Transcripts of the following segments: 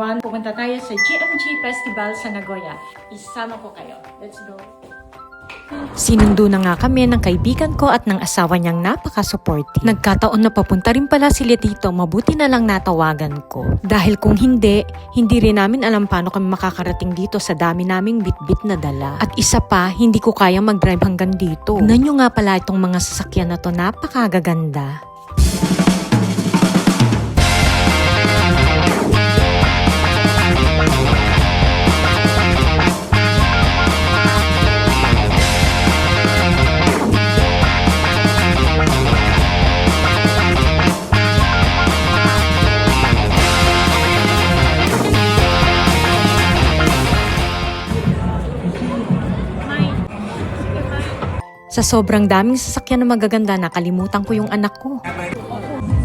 everyone! Pupunta tayo sa GMG Festival sa Nagoya. Isama ko kayo. Let's go! Sinundo na nga kami ng kaibigan ko at ng asawa niyang napaka-supportive. Nagkataon na papunta rin pala sila dito, mabuti na lang natawagan ko. Dahil kung hindi rin namin alam paano kami makakarating dito sa dami naming bitbit na dala. At isa pa, hindi ko kayang mag-drive hanggang dito. Tignan nyo nga pala itong mga sasakyan na to, napakagaganda. Sa sobrang daming sasakyan na magaganda, nakalimutan ko yung anak ko.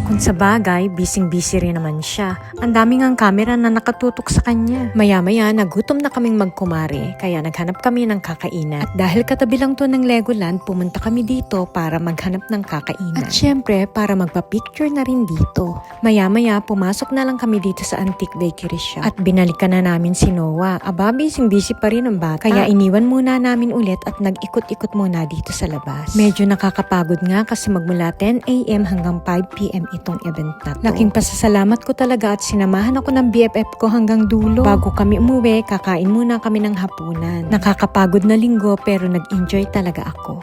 Kung sa bagay, busy rin naman siya. Ang daming ang camera na nakatutok sa kanya. Maya-maya, nagutom na kaming magkumare, kaya naghanap kami ng kakainan. At dahil katabi lang to ng Legoland, pumunta kami dito para maghanap ng kakainan. At syempre, para magpa-picture na rin dito. Maya-maya, pumasok na lang kami dito sa Antique Bakery Shop. At binalikan na namin si Noah. Aba, busy pa rin ang bata. Kaya iniwan muna namin ulit at nag-ikot-ikot muna dito sa labas. Medyo nakakapagod nga kasi magmula 10 AM hanggang 5 PM itong event na to. Laking pasasalamat ko talaga at sinamahan ako ng BFF ko hanggang dulo. Bago kami umuwi, kakain muna kami ng hapunan. Nakakapagod na linggo pero nag-enjoy talaga ako.